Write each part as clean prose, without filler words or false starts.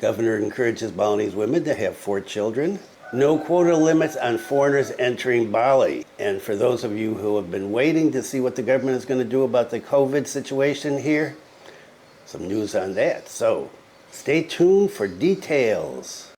Governor encourages Balinese women to have 4 children. No quota limits on foreigners entering Bali. And for those of you who have been waiting to see what the government is going to do about the COVID situation here, some news on that. So stay tuned for details.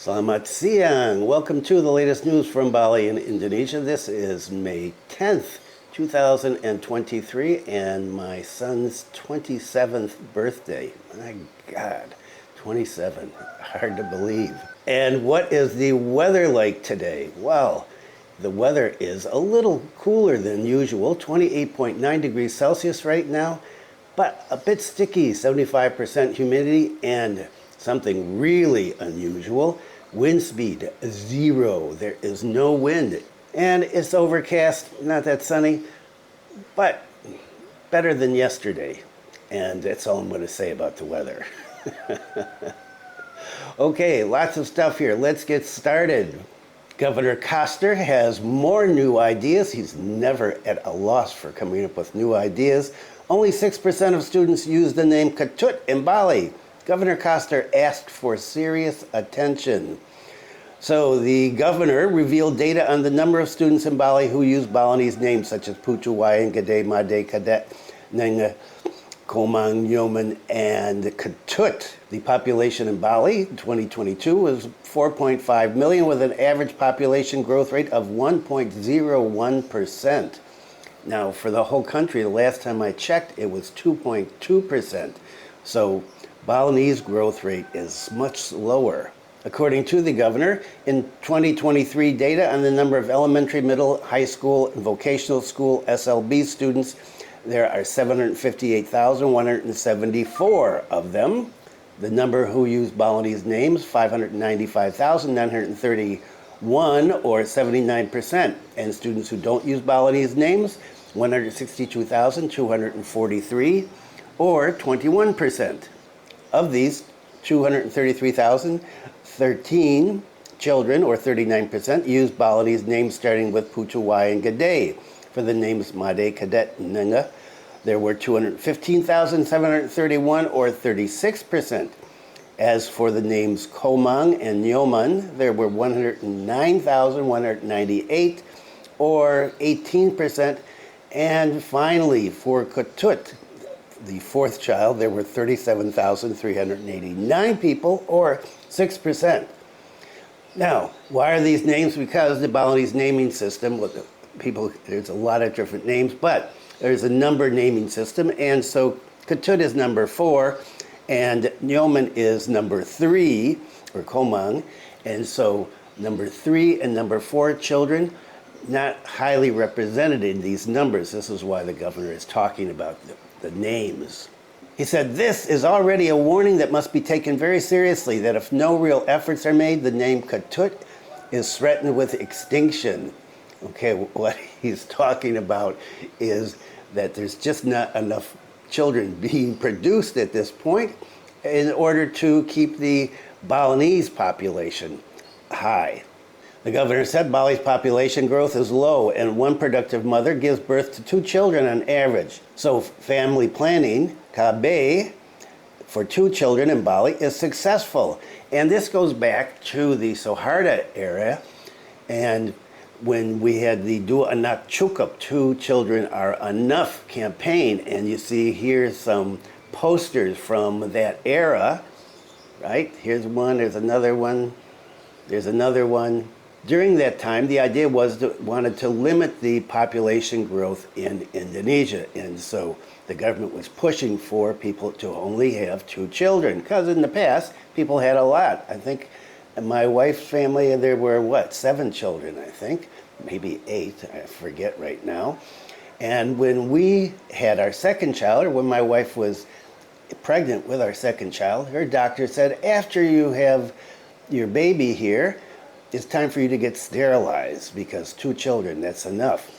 Selamat siang. Welcome to the latest news from Bali in Indonesia. This is May 10th. 2023, and my son's 27th birthday. My God, 27, hard to believe. And what is the weather like today? Well, the weather is a little cooler than usual, 28.9 degrees Celsius right now, but a bit sticky, 75% humidity, and something really unusual, wind speed 0. There is no wind. And it's overcast, not that sunny, but better than yesterday. And that's all I'm going to say about the weather. Okay, lots of stuff here. Let's get started. Governor Koster has more new ideas. He's never at a loss for coming up with new ideas. Only 6% of students use the name Ketut in Bali. Governor Koster asked for serious attention. So the governor revealed data on the number of students in Bali who use Balinese names such as Putu, Wayan, Gede, Made, Kadet, Nenga, Komang, Nyoman, and Ketut. The population in Bali in 2022 was 4.5 million with an average population growth rate of 1.01%. Now for the whole country, the last time I checked, it was 2.2%. So Balinese growth rate is much lower. According to the governor, in 2023 data on the number of elementary, middle, high school, and vocational school SLB students, there are 758,174 of them. The number who use Balinese names, 595,931, or 79%. And students who don't use Balinese names, 162,243, or 21%. Of these, 233,013 children, or 39%, use Balinese names starting with Putu, Wai, and Gede. For the names Made, Kadet, and Nenga, there were 215,731, or 36%. As for the names Komang and Nyoman, there were 109,198, or 18%. And finally, for Ketut, the 4th child, there were 37,389 people, or 6%. Now, why are these names? Because the Balinese naming system, there's a lot of different names, but there's a number naming system, and so Ketut is number 4, and Nyoman is number 3, or Komang, and so number 3 and number 4 children, not highly represented in these numbers. This is why the governor is talking about the names. He said, this is already a warning that must be taken very seriously, that if no real efforts are made, the name Ketut is threatened with extinction. Okay, what he's talking about is that there's just not enough children being produced at this point in order to keep the Balinese population high. The governor said Bali's population growth is low, and one productive mother gives birth to 2 children on average. So family planning, KB, for 2 children in Bali is successful. And this goes back to the Suharto era, and when we had the Dua Anak Cukup, 2 children are enough campaign, and you see here some posters from that era, right? Here's one, there's another one, there's another one. During that time, the idea wanted to limit the population growth in Indonesia, and so the government was pushing for people to only have 2 children, because in the past, people had a lot. I think in my wife's family, there were, 7 children, I think, maybe 8, I forget right now. And when we had our second child, or when my wife was pregnant with our second child, her doctor said, after you have your baby here, it's time for you to get sterilized, because 2 children, that's enough.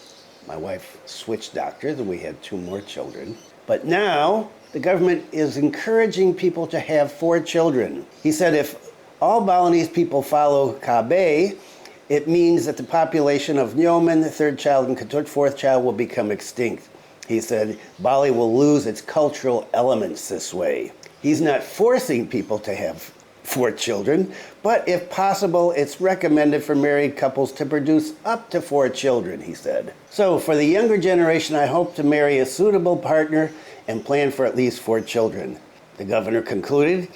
My wife switched doctors and we had 2 more children. But now the government is encouraging people to have 4 children. He said if all Balinese people follow KB, It means that the population of Nyoman, the third child, and Ketut, fourth child, will become extinct. He said Bali will lose its cultural elements this way. He's not forcing people to have 4 children, but if possible, it's recommended for married couples to produce up to 4 children, he said. So for the younger generation, I hope to marry a suitable partner and plan for at least 4 children, the governor concluded.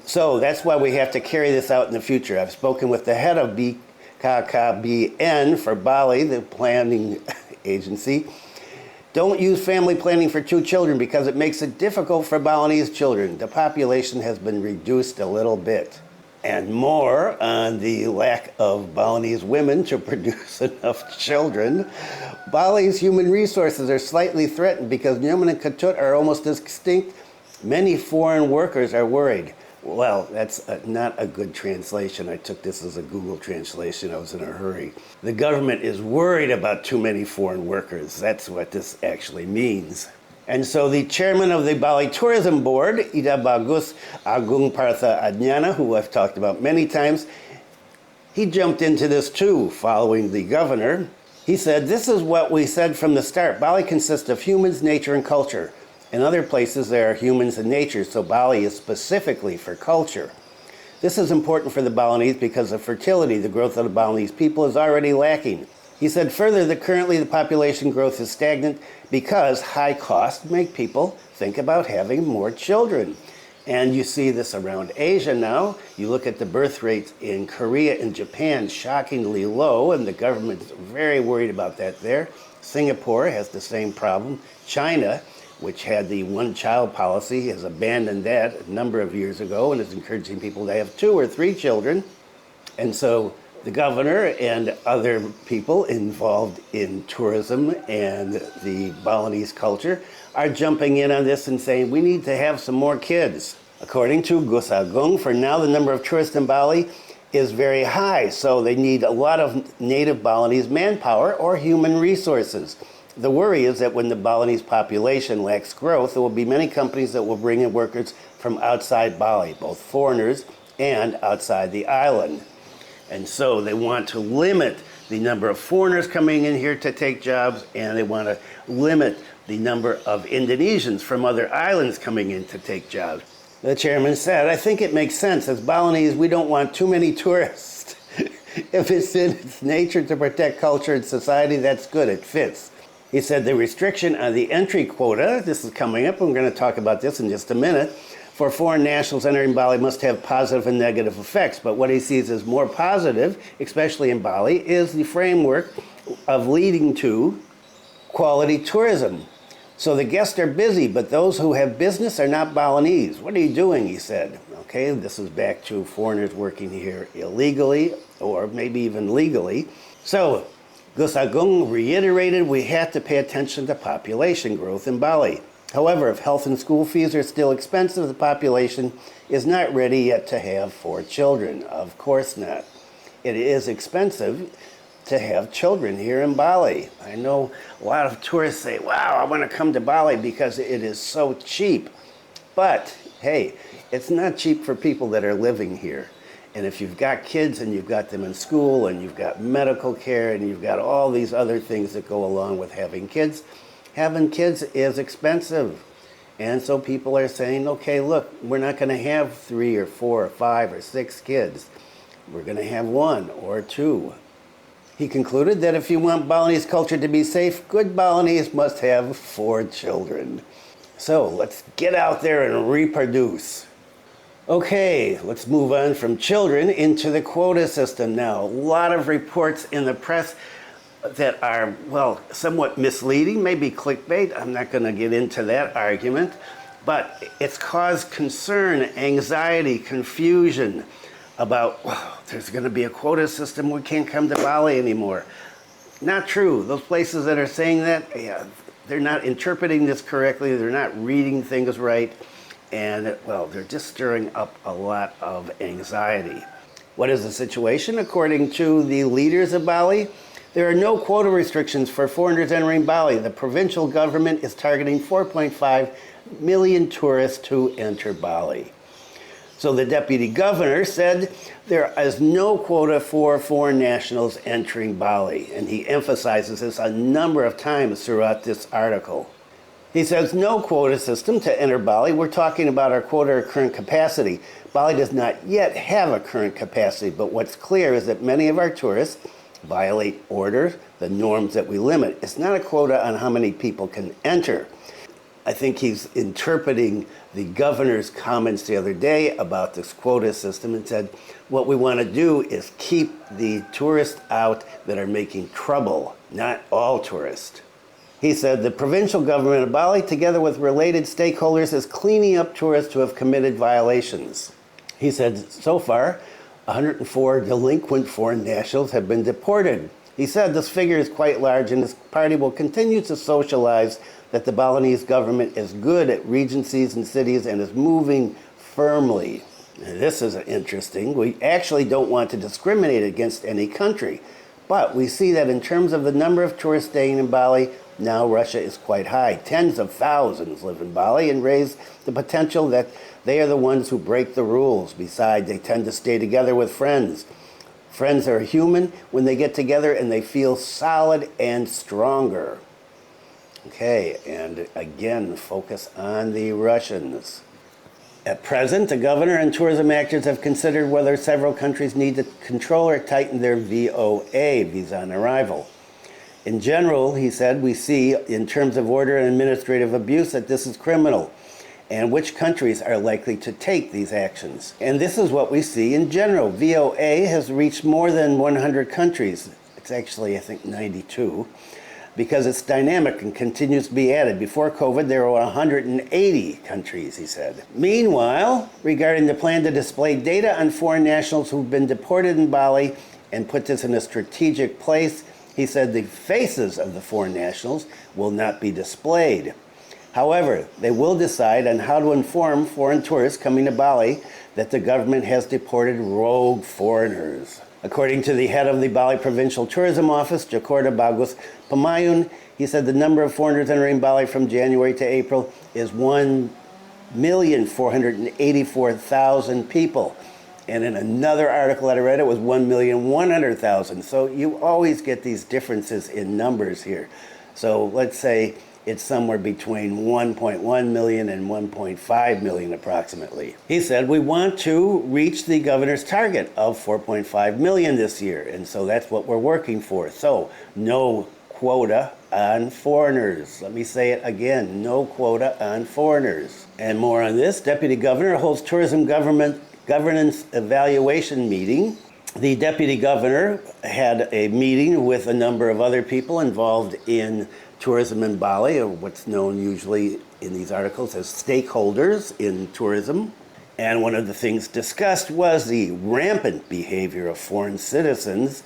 So that's why we have to carry this out in the future. I've spoken with the head of BKKBN for Bali, the planning agency. Don't use family planning for 2 children because it makes it difficult for Balinese children. The population has been reduced a little bit. And more on the lack of Balinese women to produce enough children. Bali's human resources are slightly threatened because Nyoman and Ketut are almost extinct. Many foreign workers are worried. Well, that's not a good translation. I took this as a Google translation. I was in a hurry. The government is worried about too many foreign workers. That's what this actually means. And so the chairman of the Bali Tourism Board, Ida Bagus Agung Partha Adnyana, who I've talked about many times, he jumped into this too, following the governor. He said, "This is what we said from the start. Bali consists of humans, nature, and culture. In other places, there are humans and nature, so Bali is specifically for culture. This is important for the Balinese because of fertility. The growth of the Balinese people is already lacking." He said further that currently the population growth is stagnant because high costs make people think about having more children. And you see this around Asia now. You look at the birth rates in Korea and Japan, shockingly low, and the government is very worried about that there. Singapore has the same problem. China, which had the one-child policy, has abandoned that a number of years ago and is encouraging people to have 2 or 3 children. And so the governor and other people involved in tourism and the Balinese culture are jumping in on this and saying we need to have some more kids. According to Gus Agung, for now the number of tourists in Bali is very high, so they need a lot of native Balinese manpower or human resources. The worry is that when the Balinese population lacks growth, there will be many companies that will bring in workers from outside Bali, both foreigners and outside the island. And so they want to limit the number of foreigners coming in here to take jobs, and they want to limit the number of Indonesians from other islands coming in to take jobs. The chairman said, "I think it makes sense. As Balinese, we don't want too many tourists. If it's in its nature to protect culture and society, that's good. It fits." He said the restriction on the entry quota, this is coming up, I'm going to talk about this in just a minute, for foreign nationals entering Bali must have positive and negative effects. But what he sees as more positive, especially in Bali, is the framework of leading to quality tourism. So the guests are busy, but those who have business are not Balinese. What are you doing, he said. Okay, this is back to foreigners working here illegally or maybe even legally. So Gus Agung reiterated we have to pay attention to population growth in Bali. However, if health and school fees are still expensive, the population is not ready yet to have 4 children. Of course not. It is expensive to have children here in Bali. I know a lot of tourists say, wow, I want to come to Bali because it is so cheap. But hey, it's not cheap for people that are living here. And if you've got kids and you've got them in school and you've got medical care and you've got all these other things that go along with having kids is expensive. And so people are saying, okay, look, we're not going to have 3 or 4 or 5 or 6 kids. We're going to have 1 or 2. He concluded that if you want Balinese culture to be safe, good Balinese must have 4 children. So let's get out there and reproduce. Okay, let's move on from children into the quota system now. A lot of reports in the press that are, well, somewhat misleading, maybe clickbait. I'm not going to get into that argument, but it's caused concern, anxiety, confusion about, well, there's going to be a quota system, we can't come to Bali anymore. Not true. Those places that are saying that, yeah, they're not interpreting this correctly, they're not reading things right, and, well, they're just stirring up a lot of anxiety. What is the situation? According to the leaders of Bali, there are no quota restrictions for foreigners entering Bali. The provincial government is targeting 4.5 million tourists to enter Bali. So the deputy governor said there is no quota for foreign nationals entering Bali, and he emphasizes this a number of times throughout this article. He says no quota system to enter Bali. We're talking about our quota or current capacity. Bali does not yet have a current capacity, but what's clear is that many of our tourists violate orders, the norms that we limit. It's not a quota on how many people can enter. I think he's interpreting the governor's comments the other day about this quota system and said, what we want to do is keep the tourists out that are making trouble, not all tourists. He said the provincial government of Bali, together with related stakeholders, is cleaning up tourists who have committed violations. He said so far, 104 delinquent foreign nationals have been deported. He said this figure is quite large and his party will continue to socialize that the Balinese government is good at regencies and cities and is moving firmly. Now, this is interesting. We actually don't want to discriminate against any country, but we see that in terms of the number of tourists staying in Bali, now Russia is quite high. Tens of thousands live in Bali and raise the potential that they are the ones who break the rules. Besides, they tend to stay together with friends. Friends are human when they get together and they feel solid and stronger. Okay, and again, focus on the Russians. At present, the governor and tourism actors have considered whether several countries need to control or tighten their VOA, visa on arrival. In general, he said, we see, in terms of order and administrative abuse, that this is criminal, and which countries are likely to take these actions. And this is what we see in general. VOA has reached more than 100 countries. It's actually, I think, 92. Because it's dynamic and continues to be added. Before COVID, there were 180 countries, he said. Meanwhile, regarding the plan to display data on foreign nationals who've been deported in Bali and put this in a strategic place, he said the faces of the foreign nationals will not be displayed. However, they will decide on how to inform foreign tourists coming to Bali that the government has deported rogue foreigners. According to the head of the Bali Provincial Tourism Office, Jakarta Bagus Pamayun, he said the number of foreigners entering Bali from January to April is 1,484,000 people. And in another article that I read, it was 1,100,000. So you always get these differences in numbers here. So let's say it's somewhere between 1.1 million and 1.5 million approximately. He said, we want to reach the governor's target of 4.5 million this year. And so that's what we're working for. So no quota on foreigners. Let me say it again, no quota on foreigners. And more on this, Deputy Governor holds tourism governance evaluation meeting. The Deputy Governor had a meeting with a number of other people involved in tourism in Bali, or what's known usually in these articles as stakeholders in tourism. And one of the things discussed was the rampant behavior of foreign citizens,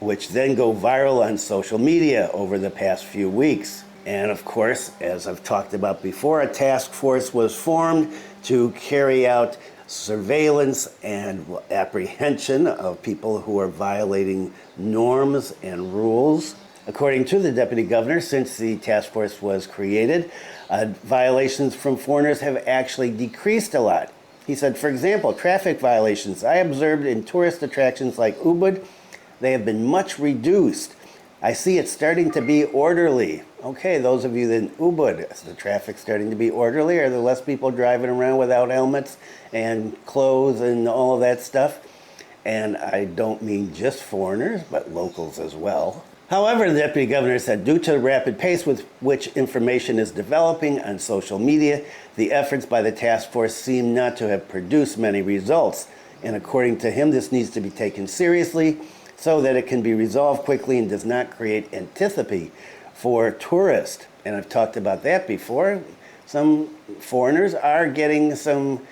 which then go viral on social media over the past few weeks. And of course, as I've talked about before, a task force was formed to carry out surveillance and apprehension of people who are violating norms and rules. According to the Deputy Governor, since the task force was created, violations from foreigners have actually decreased a lot. He said, for example, traffic violations I observed in tourist attractions like Ubud, they have been much reduced. I see it starting to be orderly. Okay, those of you in Ubud, is the traffic starting to be orderly? Are there less people driving around without helmets and clothes and all of that stuff? And I don't mean just foreigners, but locals as well. However, the Deputy Governor said, due to the rapid pace with which information is developing on social media, the efforts by the task force seem not to have produced many results. And according to him, this needs to be taken seriously so that it can be resolved quickly and does not create antipathy for tourists. And I've talked about that before. Some foreigners are getting some,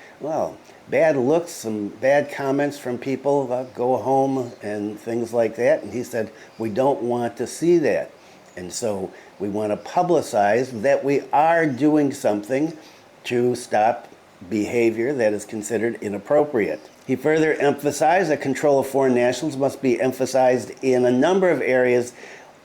bad looks, some bad comments from people about go home and things like that. And he said, we don't want to see that. And so we want to publicize that we are doing something to stop behavior that is considered inappropriate. He further emphasized that control of foreign nationals must be emphasized in a number of areas,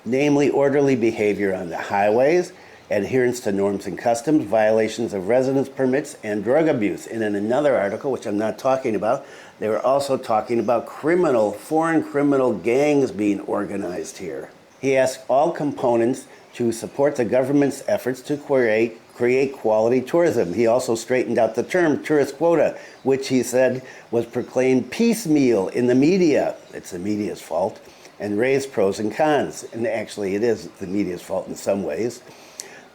namely orderly behavior on the highways, adherence to norms and customs, violations of residence permits, and drug abuse. And in another article, which I'm not talking about, they were also talking about foreign criminal gangs being organized here. He asked all components to support the government's efforts to create quality tourism. He also straightened out the term tourist quota, which he said was proclaimed piecemeal in the media. It's the media's fault, and raised pros and cons. And actually, it is the media's fault in some ways.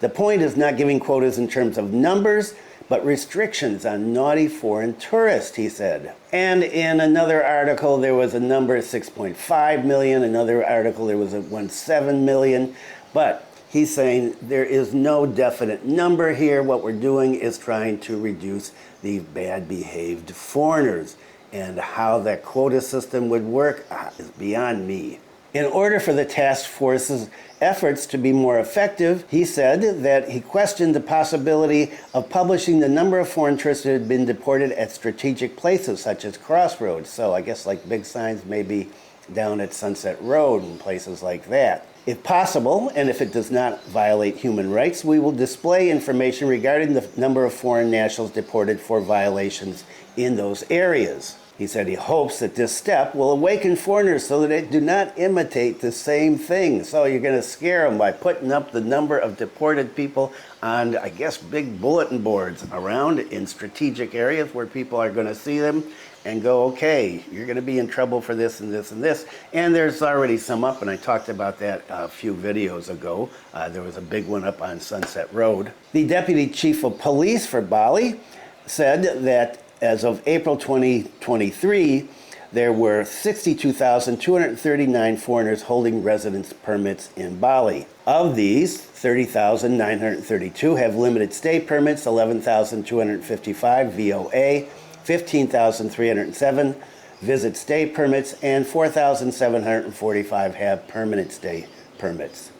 The point is not giving quotas in terms of numbers, but restrictions on naughty foreign tourists, he said. And in another article, there was a number 6.5 million. Another article, there was a 1.7 million. But he's saying there is no definite number here. What we're doing is trying to reduce the bad behaved foreigners. And how that quota system would work is beyond me. In order for the task force's efforts to be more effective, he said that he questioned the possibility of publishing the number of foreign tourists who had been deported at strategic places such as crossroads. So I guess like big signs maybe down at Sunset Road and places like that. If possible, and if it does not violate human rights, we will display information regarding the number of foreign nationals deported for violations in those areas. He said he hopes that this step will awaken foreigners so that they do not imitate the same thing. So you're going to scare them by putting up the number of deported people on, I guess, big bulletin boards around in strategic areas where people are going to see them and go, okay, you're going to be in trouble for this and this and this. And there's already some up, and I talked about that a few videos ago. There was a big one up on Sunset Road. The Deputy Chief of Police for Bali said that as of April 2023, there were 62,239 foreigners holding residence permits in Bali. Of these, 30,932 have limited stay permits, 11,255 VOA, 15,307 visit stay permits, and 4,745 have permanent stay permits.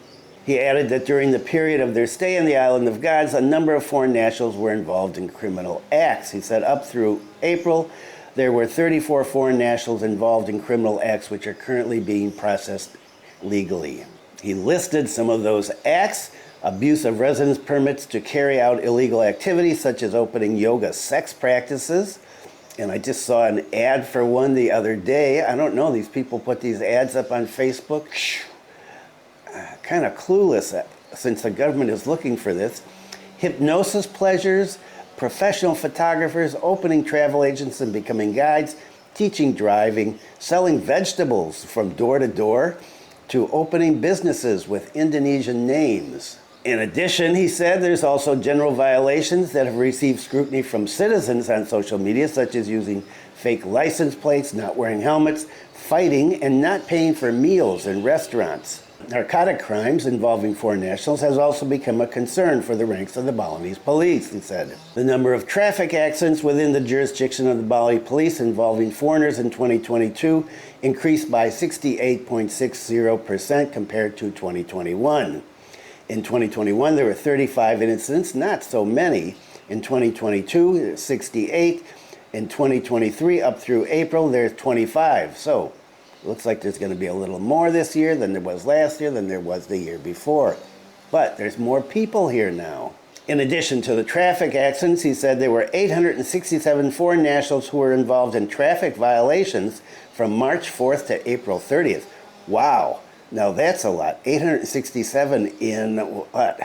He added that during the period of their stay in the Island of Gods, a number of foreign nationals were involved in criminal acts. He said up through April, there were 34 foreign nationals involved in criminal acts which are currently being processed legally. He listed some of those acts: abuse of residence permits to carry out illegal activities such as opening yoga sex practices. And I just saw an ad for one the other day. I don't know, these people put these ads up on Facebook. Kind of clueless since the government is looking for this. Hypnosis pleasures, professional photographers, opening travel agents and becoming guides, teaching driving, selling vegetables from door to door, to opening businesses with Indonesian names. In addition, he said there's also general violations that have received scrutiny from citizens on social media, such as using fake license plates, not wearing helmets, fighting, and not paying for meals in restaurants. Narcotic crimes involving foreign nationals has also become a concern for the ranks of the Balinese police, he said. The number of traffic accidents within the jurisdiction of the Bali police involving foreigners in 2022 increased by 68.60% compared to 2021. In 2021, there were 35 incidents, not so many. In 2022, 68. In 2023, up through April, there's 25. So looks like there's going to be a little more this year than there was last year, than there was the year before. But there's more people here now. In addition to the traffic accidents, he said there were 867 foreign nationals who were involved in traffic violations from March 4th to April 30th. Wow. Now that's a lot. 867 in, what,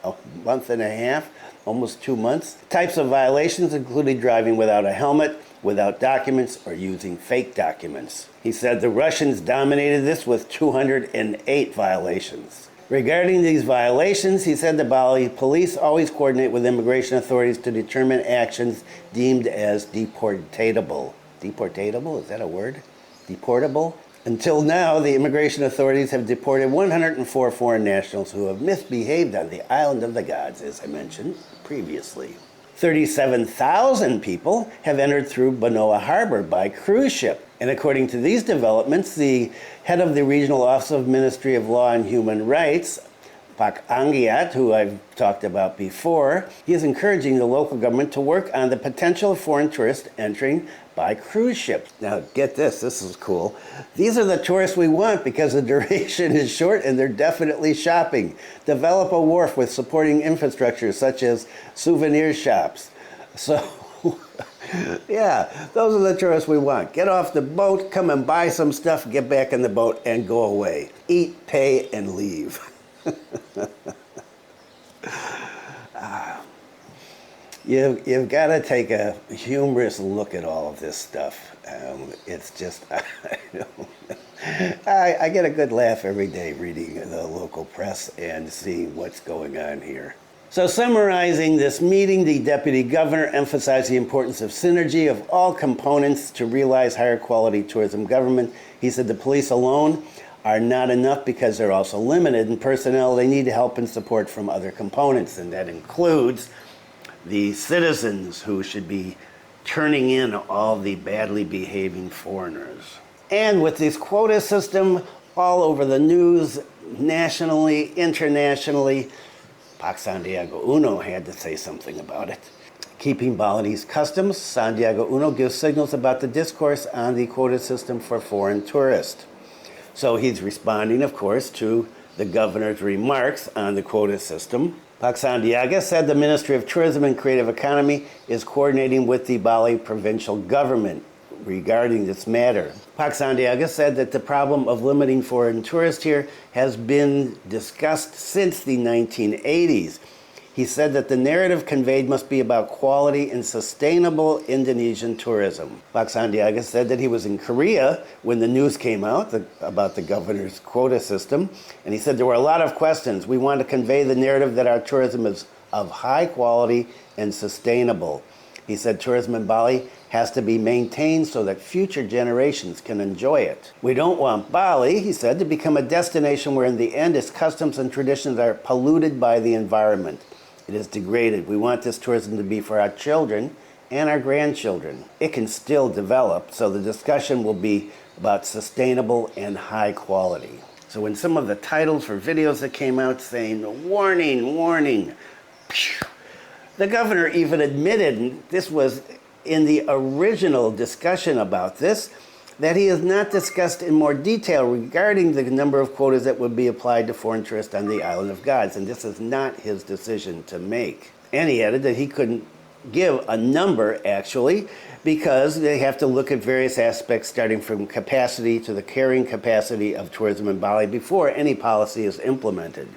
a month and a half? Almost 2 months. Types of violations included driving without a helmet, without documents, or using fake documents. He said the Russians dominated this with 208 violations. Regarding these violations, he said the Bali police always coordinate with immigration authorities to determine actions deemed as deportatable. Deportatable? Is that a word? Deportable? Until now, the immigration authorities have deported 104 foreign nationals who have misbehaved on the Island of the Gods, as I mentioned previously. 37,000 people have entered through Banoa Harbor by cruise ship. And according to these developments, the head of the Regional Office of Ministry of Law and Human Rights, Pak Sandiaga, who I've talked about before, he is encouraging the local government to work on the potential of foreign tourists entering by cruise ships. Now, get this is cool. These are the tourists we want because the duration is short and they're definitely shopping. Develop a wharf with supporting infrastructure such as souvenir shops. So, yeah, those are the tourists we want. Get off the boat, come and buy some stuff, get back in the boat, and go away. Eat, pay, and leave. You've got to take a humorous look at all of this stuff. It's just, I get a good laugh every day reading the local press and seeing what's going on here. So summarizing this meeting, the deputy governor emphasized the importance of synergy of all components to realize higher quality tourism government. He said the police alone are not enough because they're also limited in personnel. They need help and support from other components, and that includes the citizens who should be turning in all the badly behaving foreigners. And with this quota system all over the news, nationally, internationally, Pak Sandiaga Uno had to say something about it. Keeping Balinese customs, Sandiaga Uno gives signals about the discourse on the quota system for foreign tourists. So he's responding, of course, to the governor's remarks on the quota system. Pak Sandiaga said the Ministry of Tourism and Creative Economy is coordinating with the Bali provincial government regarding this matter. Pak Sandiaga said that the problem of limiting foreign tourists here has been discussed since the 1980s. He said that the narrative conveyed must be about quality and sustainable Indonesian tourism. Pak Sandiaga said that he was in Korea when the news came out about the governor's quota system, and he said there were a lot of questions. We want to convey the narrative that our tourism is of high quality and sustainable. He said tourism in Bali has to be maintained so that future generations can enjoy it. We don't want Bali, he said, to become a destination where in the end its customs and traditions are polluted by the environment. It is degraded. We want this tourism to be for our children and our grandchildren. It can still develop, so the discussion will be about sustainable and high quality. So in some of the titles for videos that came out saying, warning, warning, the governor even admitted, and this was in the original discussion about this, that he has not discussed in more detail regarding the number of quotas that would be applied to foreign tourists on the island of gods, and this is not his decision to make. And he added that he couldn't give a number, actually, because they have to look at various aspects starting from capacity to the carrying capacity of tourism in Bali before any policy is implemented.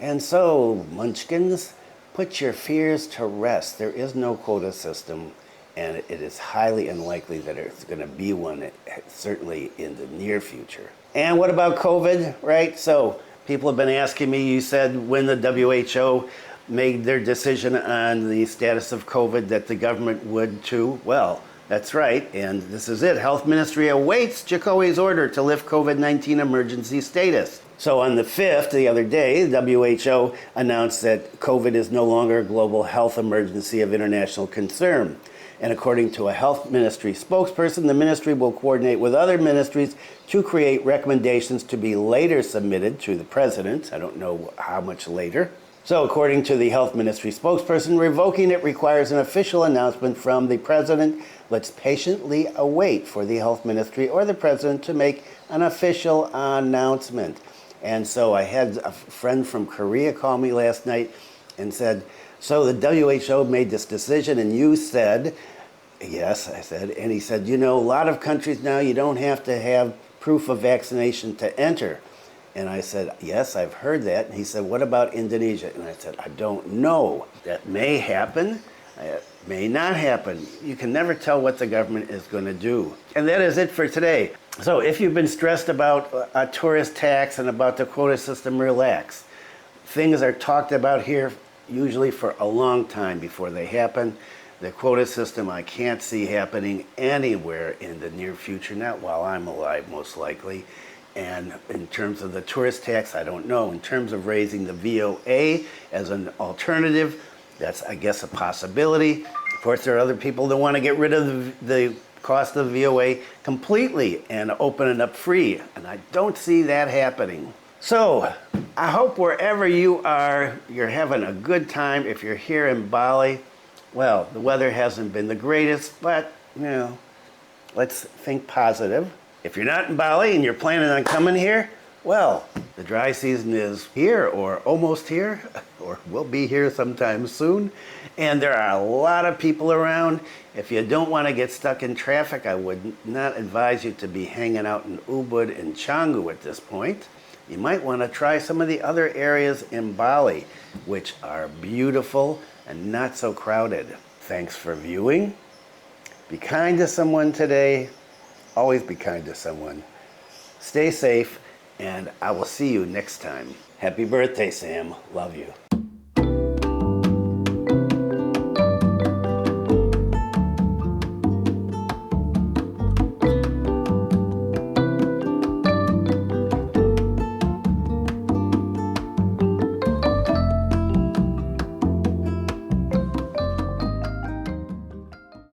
And so, munchkins, put your fears to rest. There is no quota system, and it is highly unlikely that it's going to be one, certainly in the near future. And what about COVID, right? So people have been asking me, you said when the WHO made their decision on the status of COVID that the government would too. Well, that's right, and this is it. Health Ministry awaits Jokowi's order to lift COVID-19 emergency status. So on the 5th, the other day, the WHO announced that COVID is no longer a global health emergency of international concern. And according to a health ministry spokesperson, the ministry will coordinate with other ministries to create recommendations to be later submitted to the president. I don't know how much later. So according to the health ministry spokesperson, revoking it requires an official announcement from the president. Let's patiently await for the health ministry or the president to make an official announcement. And so I had a friend from Korea call me last night and said, so the WHO made this decision and you said, yes, I said, and he said, you know, a lot of countries now you don't have to have proof of vaccination to enter. And I said, yes, I've heard that. And he said, what about Indonesia? And I said, I don't know. That may happen, it may not happen. You can never tell what the government is going to do. And that is it for today. So if you've been stressed about a tourist tax and about the quota system, relax. Things are talked about here usually for a long time before they happen. The quota system I can't see happening anywhere in the near future, not while I'm alive most likely. And in terms of the tourist tax, I don't know. In terms of raising the VOA as an alternative, that's, I guess, a possibility. Of course, there are other people that want to get rid of the cost of the VOA completely and open it up free. And I don't see that happening. So, I hope wherever you are, you're having a good time. If you're here in Bali, well, the weather hasn't been the greatest, but, let's think positive. If you're not in Bali and you're planning on coming here, well, the dry season is here or almost here, or will be here sometime soon. And there are a lot of people around. If you don't want to get stuck in traffic, I would not advise you to be hanging out in Ubud and Canggu at this point. You might want to try some of the other areas in Bali, which are beautiful and not so crowded. Thanks for viewing. Be kind to someone today. Always be kind to someone. Stay safe, and I will see you next time. Happy birthday, Sam. Love you.